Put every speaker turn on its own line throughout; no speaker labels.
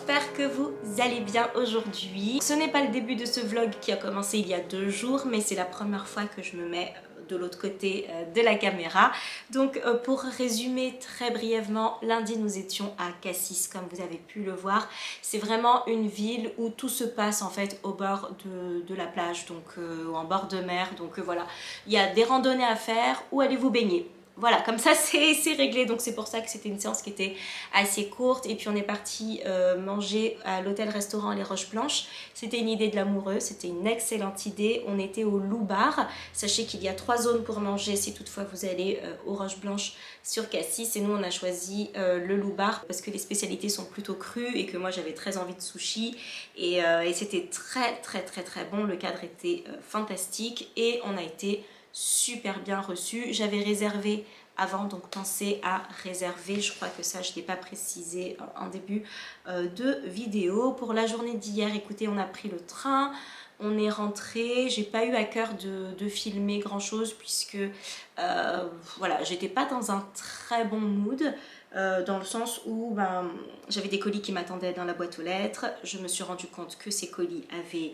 j'espère que vous allez bien aujourd'hui. Ce n'est pas le début de ce vlog qui a commencé il y a 2 jours, mais c'est la première fois que je me mets de l'autre côté de la caméra. Donc pour résumer très brièvement, lundi nous étions à Cassis comme vous avez pu le voir. C'est vraiment une ville où tout se passe en fait au bord de la plage, donc en bord de mer. Donc voilà, il y a des randonnées à faire ou allez vous baigner. Voilà, comme ça c'est réglé, donc c'est pour ça que c'était une séance qui était assez courte. Et puis on est parti manger à l'hôtel-restaurant Les Roches Blanches. C'était une idée de l'amoureux, c'était une excellente idée. On était au Lou Bar. Sachez qu'il y a 3 zones pour manger si toutefois vous allez aux Roches Blanches sur Cassis. Et nous on a choisi le Lou Bar parce que les spécialités sont plutôt crues et que moi j'avais très envie de sushi. Et c'était très bon, le cadre était fantastique et on a été super bien reçu. J'avais réservé avant, donc pensez à réserver. Je crois que ça je ne l'ai pas précisé en début de vidéo. Pour la journée d'hier, écoutez, on a pris le train, on est rentré. J'ai pas eu à cœur de filmer grand chose puisque voilà, j'étais pas dans un très bon mood. Dans le sens où j'avais des colis qui m'attendaient dans la boîte aux lettres. Je me suis rendu compte que ces colis avaient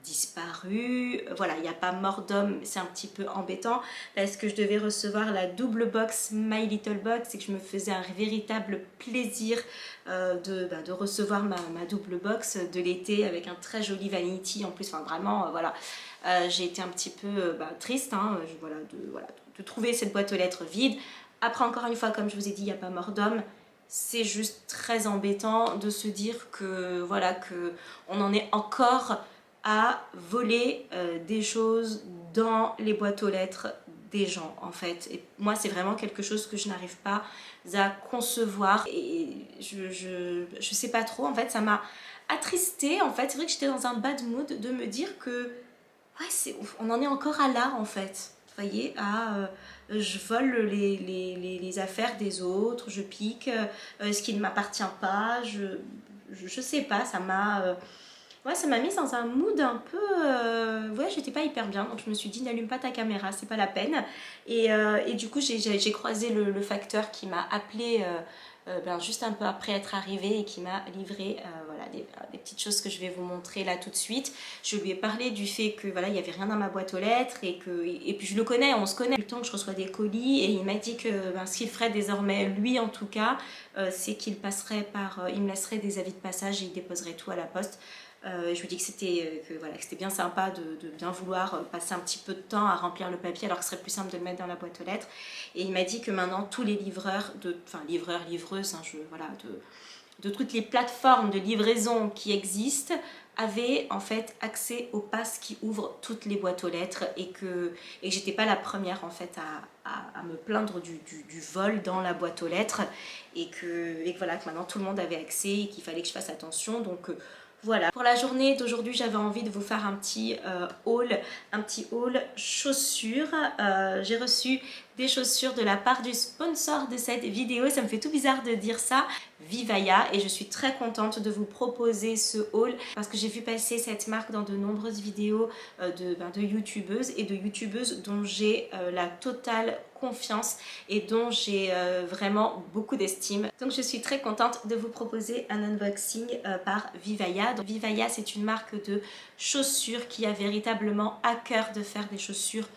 disparu. Voilà, il n'y a pas mort d'homme, c'est un petit peu embêtant parce que je devais recevoir la double box My Little Box et que je me faisais un véritable plaisir de recevoir ma double box de l'été avec un très joli vanity en plus. Enfin vraiment, voilà, j'ai été un petit peu triste voilà, de trouver cette boîte aux lettres vide. Après, encore une fois, comme je vous ai dit, il n'y a pas mort d'homme. C'est juste très embêtant de se dire que voilà, que on en est encore à voler des choses dans les boîtes aux lettres des gens en fait. Et moi c'est vraiment quelque chose que je n'arrive pas à concevoir et je sais pas trop en fait, ça m'a attristée en fait. C'est vrai que j'étais dans un bad mood de me dire que ouais, on en est encore à là en fait. Vous voyez, je vole les affaires des autres, je pique ce qui ne m'appartient pas, je sais pas, ça m'a ouais, ça m'a mise dans un mood un peu ouais, j'étais pas hyper bien, donc je me suis dit n'allume pas ta caméra, c'est pas la peine. Et du coup j'ai croisé le facteur qui m'a appelé juste un peu après être arrivé et qui m'a livré voilà, des petites choses que je vais vous montrer là tout de suite. Je lui ai parlé du fait que voilà, il n'y avait rien dans ma boîte aux lettres et puis je le connais, on se connaît. Tout le temps que je reçois des colis et il m'a dit que ce qu'il ferait désormais, lui en tout cas, c'est qu'il passerait par, il me laisserait des avis de passage et il déposerait tout à la poste. Je lui dis que c'était voilà, bien sympa de bien vouloir passer un petit peu de temps à remplir le papier alors que ce serait plus simple de le mettre dans la boîte aux lettres. Et il m'a dit que maintenant tous les livreurs, livreurs, livreuses, voilà, de toutes les plateformes de livraison qui existent avaient en fait accès au pass qui ouvre toutes les boîtes aux lettres et que j'étais pas la première en fait à me plaindre du vol dans la boîte aux lettres et que voilà, que maintenant tout le monde avait accès et qu'il fallait que je fasse attention. Donc voilà, pour la journée d'aujourd'hui j'avais envie de vous faire un petit haul chaussures. J'ai reçu des chaussures de la part du sponsor de cette vidéo, ça me fait tout bizarre de dire ça, Vivaya, et je suis très contente de vous proposer ce haul parce que j'ai vu passer cette marque dans de nombreuses vidéos de youtubeuses et de youtubeuses dont j'ai la totale confiance et dont j'ai vraiment beaucoup d'estime. Donc je suis très contente de vous proposer un unboxing par Vivaya. Donc, Vivaya, c'est une marque de chaussures qui a véritablement à cœur de faire des chaussures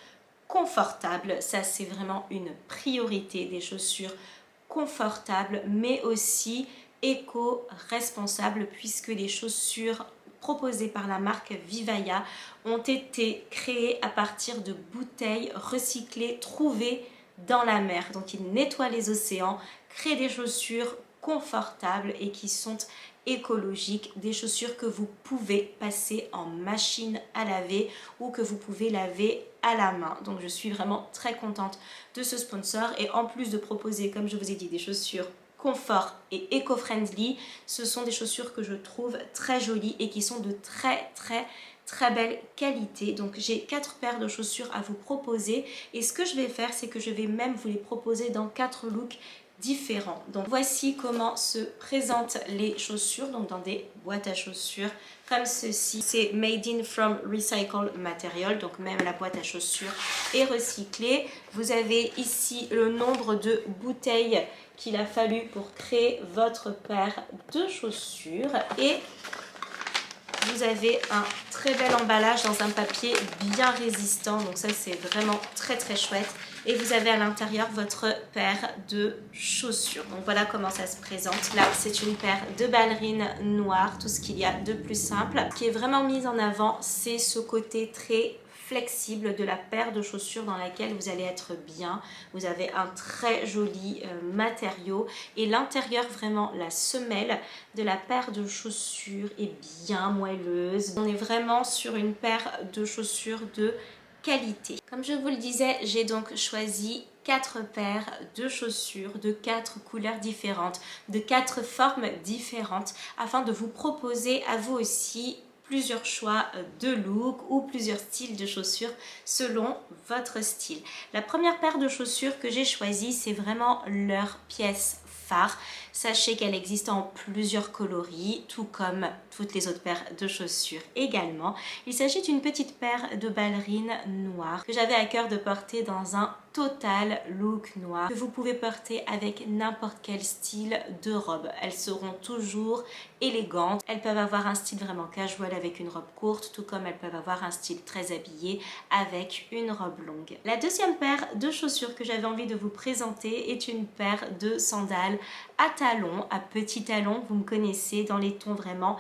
confortables. Ça c'est vraiment une priorité, des chaussures confortables mais aussi éco-responsables puisque les chaussures proposées par la marque Vivaya ont été créées à partir de bouteilles recyclées trouvées dans la mer. Donc ils nettoient les océans, créent des chaussures confortables et qui sont écologiques, des chaussures que vous pouvez passer en machine à laver ou que vous pouvez laver à la main. Donc je suis vraiment très contente de ce sponsor et en plus de proposer, comme je vous ai dit, des chaussures confort et éco-friendly, ce sont des chaussures que je trouve très jolies et qui sont de très belle qualité. Donc j'ai 4 paires de chaussures à vous proposer et ce que je vais faire, c'est que je vais même vous les proposer dans 4 looks différents. Donc voici comment se présentent les chaussures, donc dans des boîtes à chaussures comme ceci. C'est made in from recycled material, donc même la boîte à chaussures est recyclée. Vous avez ici le nombre de bouteilles qu'il a fallu pour créer votre paire de chaussures et vous avez un très bel emballage dans un papier bien résistant, donc ça c'est vraiment très chouette. Et vous avez à l'intérieur votre paire de chaussures. Donc voilà comment ça se présente. Là c'est une paire de ballerines noires, tout ce qu'il y a de plus simple. Ce qui est vraiment mis en avant, c'est ce côté très flexible de la paire de chaussures dans laquelle vous allez être bien. Vous avez un très joli matériau et l'intérieur, vraiment la semelle de la paire de chaussures est bien moelleuse. On est vraiment sur une paire de chaussures de qualité. Comme je vous le disais, j'ai donc choisi 4 paires de chaussures de 4 couleurs différentes, de 4 formes différentes afin de vous proposer à vous aussi plusieurs choix de look ou plusieurs styles de chaussures selon votre style. La première paire de chaussures que j'ai choisie, c'est vraiment leur pièce phare. Sachez qu'elle existe en plusieurs coloris, tout comme toutes les autres paires de chaussures également. Il s'agit d'une petite paire de ballerines noires que j'avais à cœur de porter dans un total look noir que vous pouvez porter avec n'importe quel style de robe. Elles seront toujours élégantes. Elles peuvent avoir un style vraiment casual avec une robe courte, tout comme elles peuvent avoir un style très habillé avec une robe longue. La deuxième paire de chaussures que j'avais envie de vous présenter est une paire de sandales à talons, à petits talons, vous me connaissez, dans les tons vraiment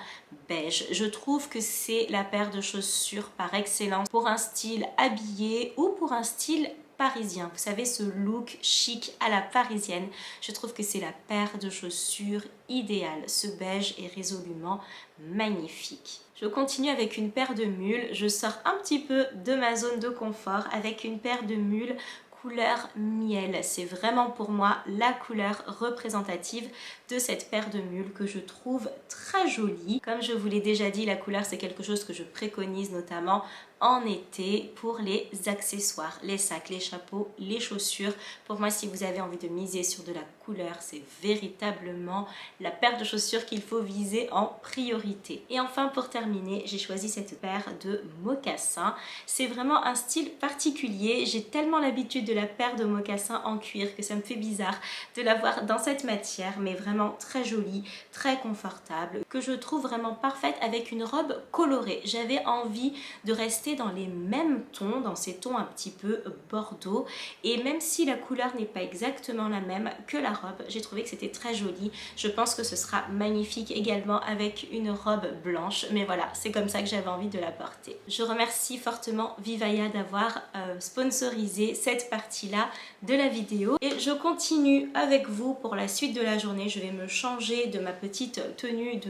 beige. Je trouve que c'est la paire de chaussures par excellence pour un style habillé ou pour un style parisien. Vous savez, ce look chic à la parisienne, je trouve que c'est la paire de chaussures idéale. Ce beige est résolument magnifique. Je continue avec une paire de mules. Je sors un petit peu de ma zone de confort avec une paire de mules couleur miel. C'est vraiment pour moi la couleur représentative de cette paire de mules que je trouve très jolie. Comme je vous l'ai déjà dit, la couleur c'est quelque chose que je préconise notamment en été pour les accessoires, les sacs, les chapeaux, les chaussures. Pour moi, si vous avez envie de miser sur de la couleur, c'est véritablement la paire de chaussures qu'il faut viser en priorité. Et enfin, pour terminer, j'ai choisi cette paire de mocassins. C'est vraiment un style particulier. J'ai tellement l'habitude de la paire de mocassins en cuir que ça me fait bizarre de l'avoir dans cette matière, mais vraiment très jolie, très confortable, que je trouve vraiment parfaite avec une robe colorée. J'avais envie de rester dans les mêmes tons, dans ces tons un petit peu bordeaux, et même si la couleur n'est pas exactement la même que la robe, j'ai trouvé que c'était très joli. Je pense que ce sera magnifique également avec une robe blanche, mais voilà, c'est comme ça que j'avais envie de la porter. Je remercie fortement Vivaya d'avoir sponsorisé cette partie-là de la vidéo et je continue avec vous pour la suite de la journée. Je vais me changer de ma petite tenue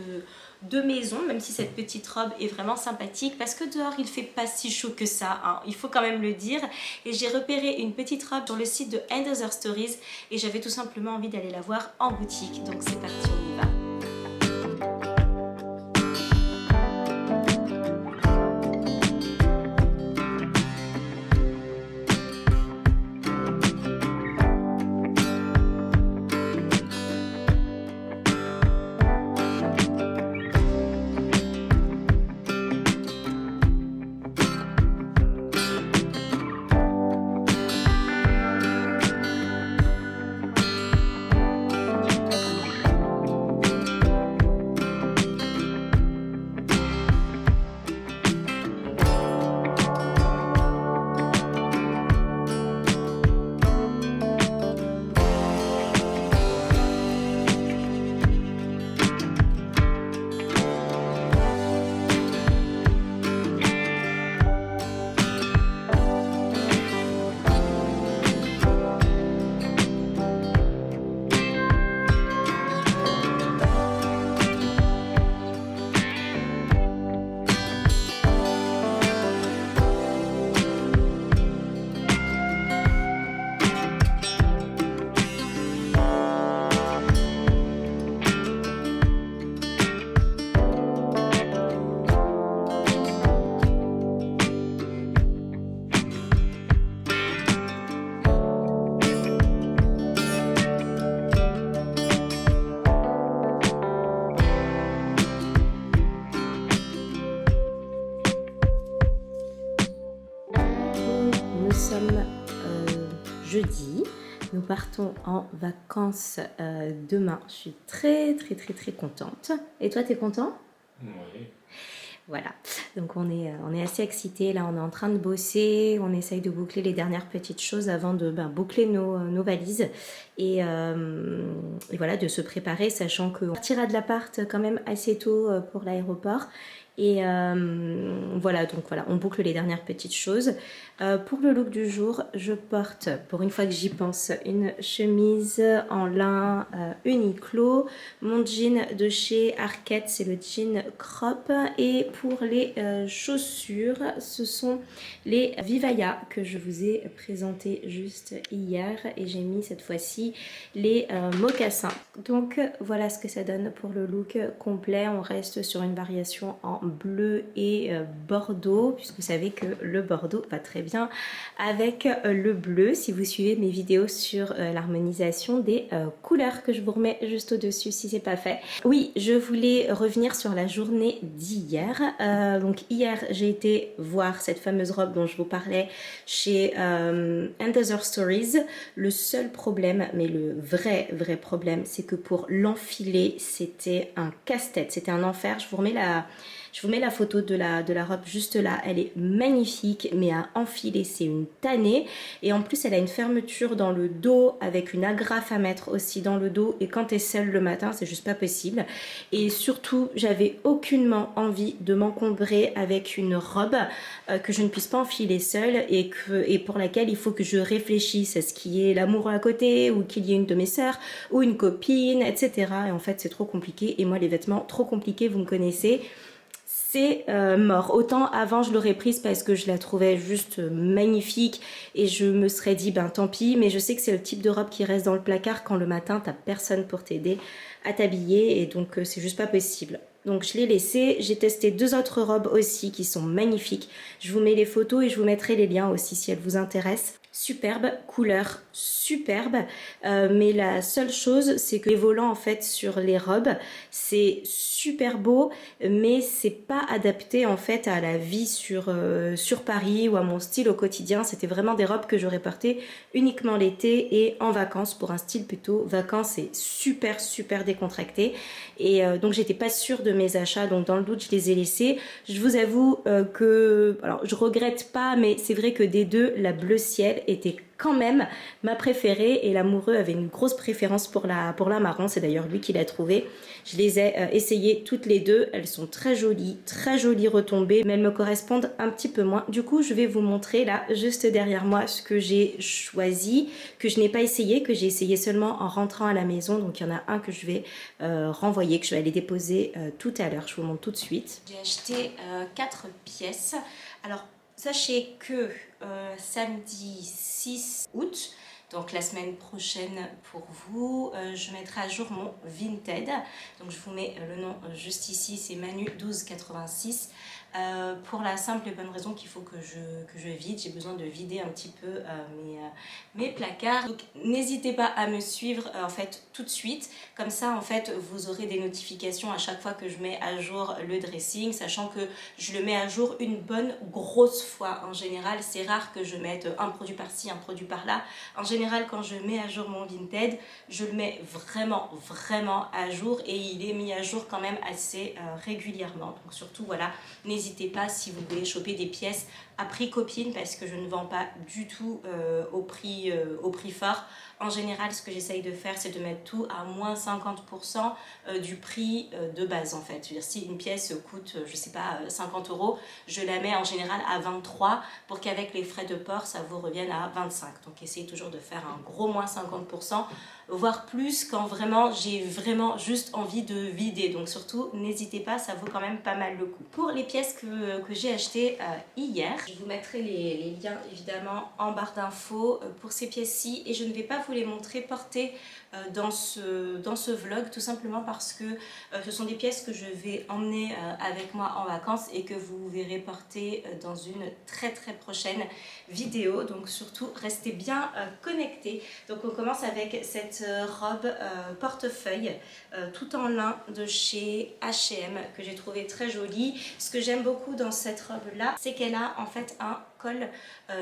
de maison, même si cette petite robe est vraiment sympathique parce que dehors il fait pas si chaud que ça, hein, il faut quand même le dire. Et j'ai repéré une petite robe sur le site de Another Stories et j'avais tout simplement envie d'aller la voir en boutique, donc c'est parti, on y va. nous sommes jeudi. Nous partons en vacances demain. Je suis très contente. Et toi, t'es content?
Oui.
Voilà, donc on est assez excités. Là, on est en train de bosser. On essaye de boucler les dernières petites choses avant de boucler nos valises. Et voilà, de se préparer, sachant qu'on partira de l'appart quand même assez tôt pour l'aéroport. Et voilà, donc voilà, on boucle les dernières petites choses. Pour le look du jour, je porte, pour une fois que j'y pense, une chemise en lin Uniqlo, mon jean de chez Arket, c'est le jean crop. Et pour les chaussures, ce sont les Vivaya que je vous ai présenté juste hier. Et j'ai mis cette fois-ci les mocassins. Donc voilà ce que ça donne pour le look complet. On reste sur une variation en bleu et bordeaux, puisque vous savez que le bordeaux va très bien avec le bleu si vous suivez mes vidéos sur l'harmonisation des couleurs, que je vous remets juste au-dessus si c'est pas fait. Oui, je voulais revenir sur la journée d'hier. Donc hier, j'ai été voir cette fameuse robe dont je vous parlais chez Other Stories. Le seul problème, mais le vrai problème, c'est que pour l'enfiler, c'était un casse-tête, c'était un enfer. Je vous mets la photo de la robe juste là. Elle est magnifique, mais à enfiler, c'est une tannée. Et en plus, elle a une fermeture dans le dos avec une agrafe à mettre aussi dans le dos. Et quand t'es seule le matin, c'est juste pas possible. Et surtout, j'avais aucunement envie de m'encombrer avec une robe que je ne puisse pas enfiler seule et pour laquelle il faut que je réfléchisse à ce qui est l'amoureux à côté, ou qu'il y ait une de mes sœurs ou une copine, etc. Et en fait, c'est trop compliqué. Et moi, les vêtements trop compliqués, vous me connaissez, c'est mort. Autant avant je l'aurais prise parce que je la trouvais juste magnifique et je me serais dit ben tant pis, mais je sais que c'est le type de robe qui reste dans le placard quand le matin t'as personne pour t'aider à t'habiller, et donc c'est juste pas possible. Donc je l'ai laissé. J'ai testé deux autres robes aussi qui sont magnifiques. Je vous mets les photos et je vous mettrai les liens aussi si elles vous intéressent. Superbe, couleur superbe, mais la seule chose c'est que les volants en fait sur les robes c'est super beau, mais c'est pas adapté en fait à la vie sur Paris ou à mon style au quotidien. C'était vraiment des robes que j'aurais portées uniquement l'été et en vacances, pour un style plutôt vacances et super décontracté. Et donc j'étais pas sûre de mes achats, donc dans le doute je les ai laissés. Je vous avoue que, alors je regrette pas, mais c'est vrai que des deux, la bleu ciel était quand même ma préférée et l'amoureux avait une grosse préférence pour la marron. C'est d'ailleurs lui qui l'a trouvée. Je les ai essayées toutes les deux. Elles sont très jolies retombées, mais elles me correspondent un petit peu moins. Du coup, je vais vous montrer là, juste derrière moi, ce que j'ai choisi, que je n'ai pas essayé, que j'ai essayé seulement en rentrant à la maison. Donc il y en a un que je vais renvoyer, que je vais aller déposer tout à l'heure. Je vous montre tout de suite. J'ai acheté 4 pièces. Alors, sachez que samedi 6 août, donc la semaine prochaine pour vous, je mettrai à jour mon Vinted. Donc je vous mets le nom juste ici, c'est Manu1286. Pour la simple et bonne raison qu'il faut que je vide. J'ai besoin de vider un petit peu mes placards. Donc n'hésitez pas à me suivre en fait tout de suite. Comme ça en fait vous aurez des notifications à chaque fois que je mets à jour le dressing, sachant que je le mets à jour une bonne grosse fois. En général, c'est rare que je mette un produit par-ci, un produit par-là. En général, quand je mets à jour mon Vinted, je le mets vraiment à jour, et il est mis à jour quand même assez régulièrement. Donc surtout voilà, n'hésitez pas si vous voulez choper des pièces à prix copine, parce que je ne vends pas du tout au prix fort. En général, ce que j'essaye de faire, c'est de mettre tout à moins 50% du prix de base en fait. C'est-à-dire, si une pièce coûte, je sais pas, 50 €, je la mets en général à 23 pour qu'avec les frais de port, ça vous revienne à 25. Donc essayez toujours de faire un gros moins 50%, voire plus quand vraiment j'ai vraiment juste envie de vider. Donc surtout, n'hésitez pas, ça vaut quand même pas mal le coup. Pour les pièces que j'ai achetées hier, je vous mettrai les liens évidemment en barre d'infos pour ces pièces-ci, et je ne vais pas vous les montrer portées dans ce vlog, tout simplement parce que ce sont des pièces que je vais emmener avec moi en vacances et que vous verrez porter dans une très prochaine vidéo. Donc surtout restez bien connectés. Donc on commence avec cette robe portefeuille tout en lin de chez H&M que j'ai trouvé très jolie. Ce que j'aime beaucoup dans cette robe là, c'est qu'elle a en fait un col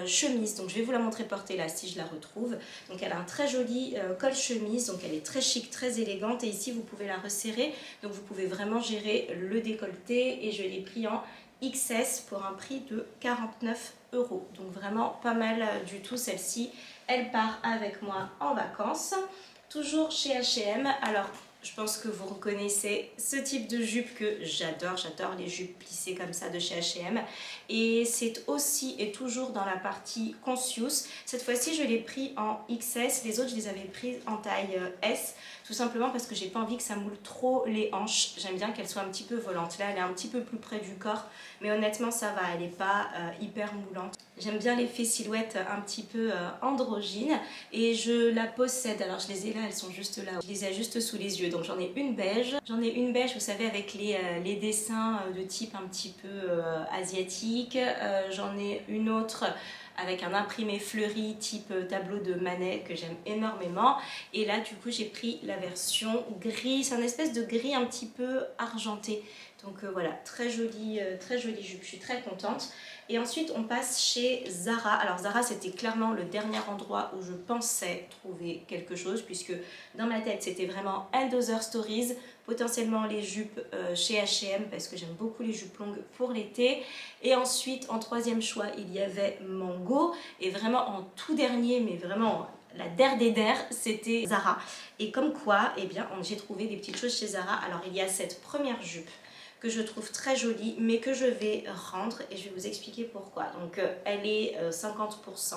chemise. Donc je vais vous la montrer portée là si je la retrouve. Donc elle a un très joli col chemise, donc elle est très chic, très élégante, et ici vous pouvez la resserrer, donc vous pouvez vraiment gérer le décolleté, et je l'ai pris en XS pour un prix de 49 €. Donc vraiment pas mal du tout. Celle-ci, elle part avec moi en vacances. Toujours chez H&M. Alors je pense que vous reconnaissez ce type de jupe que j'adore. J'adore les jupes plissées comme ça de chez H&M. Et c'est aussi et toujours dans la partie Conscious. Cette fois-ci, je l'ai pris en XS. Les autres, je les avais prises en taille S. Tout simplement parce que j'ai pas envie que ça moule trop les hanches. J'aime bien qu'elle soit un petit peu volante. Là, elle est un petit peu plus près du corps. Mais honnêtement, ça va. Elle n'est pas hyper moulante. J'aime bien l'effet silhouette un petit peu androgyne. Et je la possède. Alors, je les ai là. Elles sont juste là. Je les ai juste sous les yeux. Donc j'en ai une beige. J'en ai une beige, vous savez, avec les dessins de type un petit peu asiatique. J'en ai une autre avec un imprimé fleuri type tableau de Manet que j'aime énormément. Et là, du coup, j'ai pris la version gris. C'est un espèce de gris un petit peu argenté. Donc voilà, très jolie jupe. Je suis très contente. Et ensuite, on passe chez Zara. Alors Zara, c'était clairement le dernier endroit où je pensais trouver quelque chose, puisque dans ma tête, c'était vraiment End Other Stories, potentiellement les jupes chez H&M, parce que j'aime beaucoup les jupes longues pour l'été. Et ensuite, en troisième choix, il y avait Mango. Et vraiment en tout dernier, mais vraiment la der des der, c'était Zara. Et comme quoi, eh bien, j'ai trouvé des petites choses chez Zara. Alors il y a cette première jupe que je trouve très jolie, mais que je vais rendre, et je vais vous expliquer pourquoi. Donc elle est 50%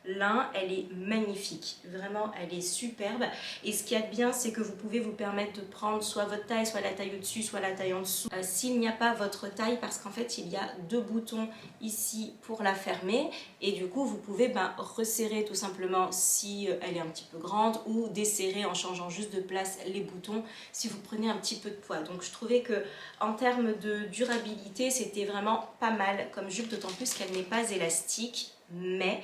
lin, elle est magnifique, vraiment elle est superbe. Et ce qu'il y a de bien, c'est que vous pouvez vous permettre de prendre soit votre taille, soit la taille au-dessus, soit la taille en dessous, s'il n'y a pas votre taille, parce qu'en fait il y a deux boutons ici pour la fermer, et du coup vous pouvez resserrer tout simplement si elle est un petit peu grande, ou desserrer en changeant juste de place les boutons si vous prenez un petit peu de poids. Donc je trouvais que en termes de durabilité, c'était vraiment pas mal comme jupe, d'autant plus qu'elle n'est pas élastique, mais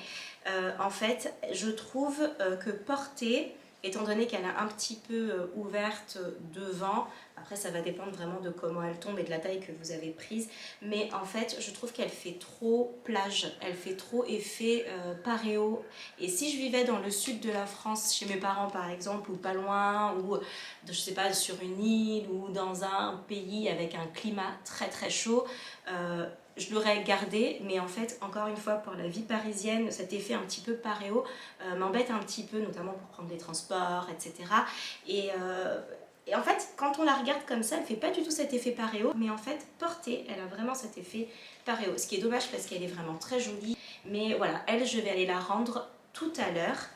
en fait, je trouve que portée, étant donné qu'elle est un petit peu ouverte devant, après ça va dépendre vraiment de comment elle tombe et de la taille que vous avez prise, mais en fait je trouve qu'elle fait trop plage, elle fait trop effet paréo. Et si je vivais dans le sud de la France, chez mes parents par exemple, ou pas loin, ou je sais pas, sur une île, ou dans un pays avec un climat très très chaud, je l'aurais gardé, mais en fait, encore une fois, pour la vie parisienne, cet effet un petit peu paréo m'embête un petit peu, notamment pour prendre les transports, etc. Et en fait, quand on la regarde comme ça, elle fait pas du tout cet effet paréo, mais en fait, portée, elle a vraiment cet effet paréo. Ce qui est dommage parce qu'elle est vraiment très jolie. Mais voilà, elle, je vais aller la rendre tout à l'heure.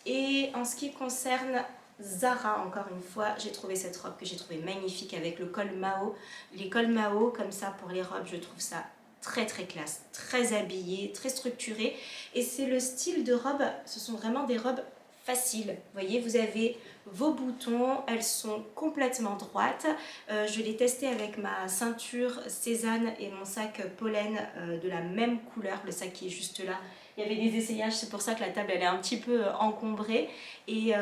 Et en ce qui concerne Zara, encore une fois, j'ai trouvé cette robe que j'ai trouvée magnifique avec le col Mao. Les cols Mao, comme ça, pour les robes, je trouve ça très très classe, très habillé, très structuré. Et c'est le style de robe, ce sont vraiment des robes faciles. Vous voyez, vous avez vos boutons, elles sont complètement droites. Je l'ai testé avec ma ceinture Cézanne et mon sac Pollen de la même couleur, le sac qui est juste là. Il y avait des essayages, c'est pour ça que la table elle est un petit peu encombrée. Et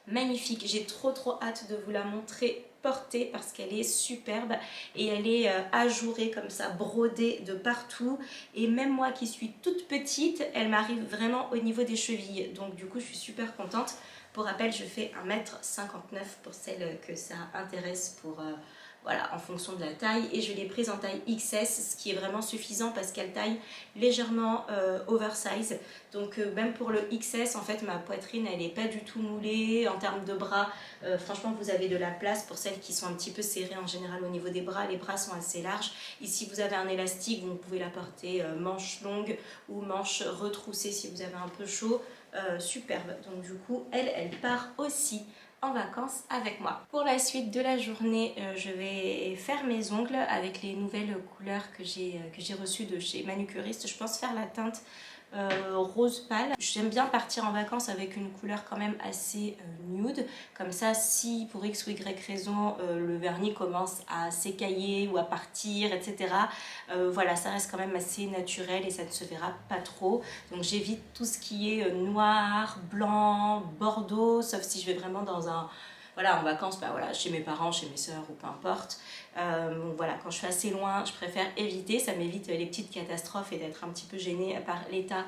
magnifique, j'ai trop hâte de vous la montrer portée parce qu'elle est superbe et elle est ajourée comme ça, brodée de partout, et même moi qui suis toute petite, elle m'arrive vraiment au niveau des chevilles, donc du coup je suis super contente. Pour rappel, je fais 1,59 m pour celles que ça intéresse, pour voilà, en fonction de la taille, et je l'ai prise en taille XS, ce qui est vraiment suffisant parce qu'elle taille légèrement oversize. Donc même pour le XS, en fait ma poitrine elle n'est pas du tout moulée. En termes de bras, franchement vous avez de la place pour celles qui sont un petit peu serrées en général au niveau des bras. Les bras sont assez larges. Ici vous avez un élastique, vous pouvez la porter manche longue ou manche retroussée si vous avez un peu chaud. Superbe. Donc du coup elle part aussi en vacances avec moi. Pour la suite de la journée, je vais faire mes ongles avec les nouvelles couleurs que j'ai reçues de chez Manucuriste. Je pense faire la teinte rose pâle. J'aime bien partir en vacances avec une couleur quand même assez nude, comme ça si pour X ou Y raison le vernis commence à s'écailler ou à partir, etc. Voilà, ça reste quand même assez naturel et ça ne se verra pas trop. Donc j'évite tout ce qui est noir, blanc, bordeaux, sauf si je vais vraiment dans un... Voilà, en vacances, bah voilà, chez mes parents, chez mes soeurs ou peu importe. Donc voilà, quand je suis assez loin, je préfère éviter, ça m'évite les petites catastrophes et d'être un petit peu gênée par l'état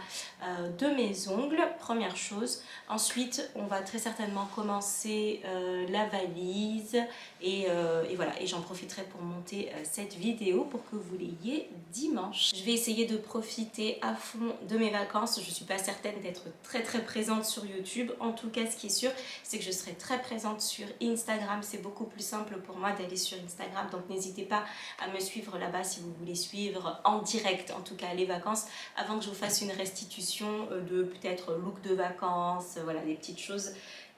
de mes ongles, première chose. Ensuite, on va très certainement commencer la valise et voilà, et j'en profiterai pour monter cette vidéo pour que vous l'ayez dimanche. Je vais essayer de profiter à fond de mes vacances. Je suis pas certaine d'être très présente sur YouTube. En tout cas, ce qui est sûr, c'est que je serai très présente sur Instagram. C'est beaucoup plus simple pour moi d'aller sur Instagram, donc n'hésitez pas à me suivre là-bas si vous voulez suivre en direct, en tout cas les vacances, avant que je vous fasse une restitution de peut-être look de vacances, voilà, des petites choses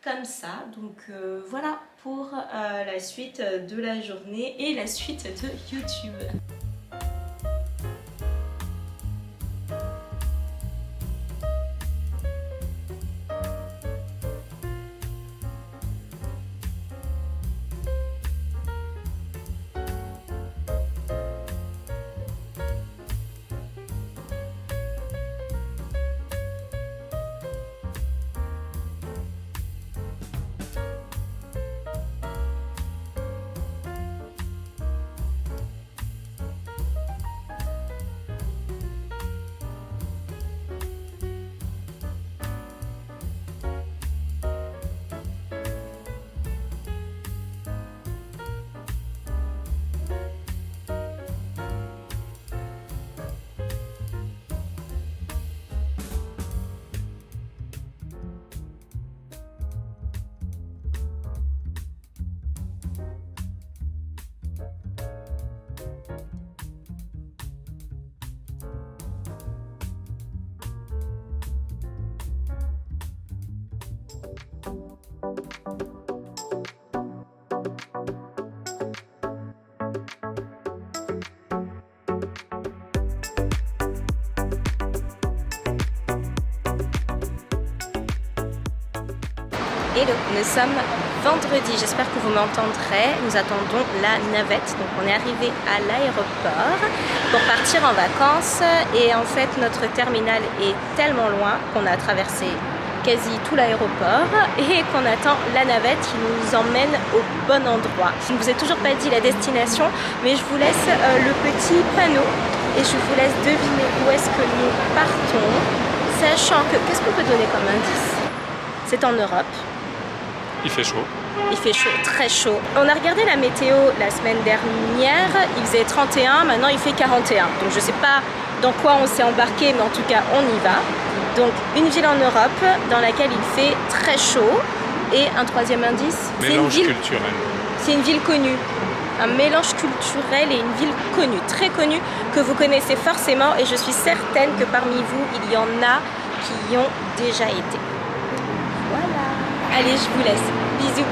comme ça. Donc voilà pour la suite de la journée et la suite de YouTube. Hello, nous sommes vendredi, j'espère que vous m'entendrez. Nous attendons la navette, donc on est arrivé à l'aéroport pour partir en vacances et en fait notre terminal est tellement loin qu'on a traversé quasi tout l'aéroport et qu'on attend la navette qui nous emmène au bon endroit. Je ne vous ai toujours pas dit la destination, mais je vous laisse le petit panneau et je vous laisse deviner où est-ce que nous partons, sachant que, qu'est-ce qu'on peut donner comme indice? C'est en Europe.
Il fait chaud.
Il fait chaud, très chaud. On a regardé la météo la semaine dernière, il faisait 31, maintenant il fait 41. Donc je sais pas dans quoi on s'est embarqué, mais en tout cas on y va. Donc une ville en Europe dans laquelle il fait très chaud. Et un troisième indice,
mélange culturel.
C'est une ville connue. Un mélange culturel et une ville connue, très connue, que vous connaissez forcément. Et je suis certaine que parmi vous, il y en a qui y ont déjà été. Voilà. Allez, je vous laisse. Bisous.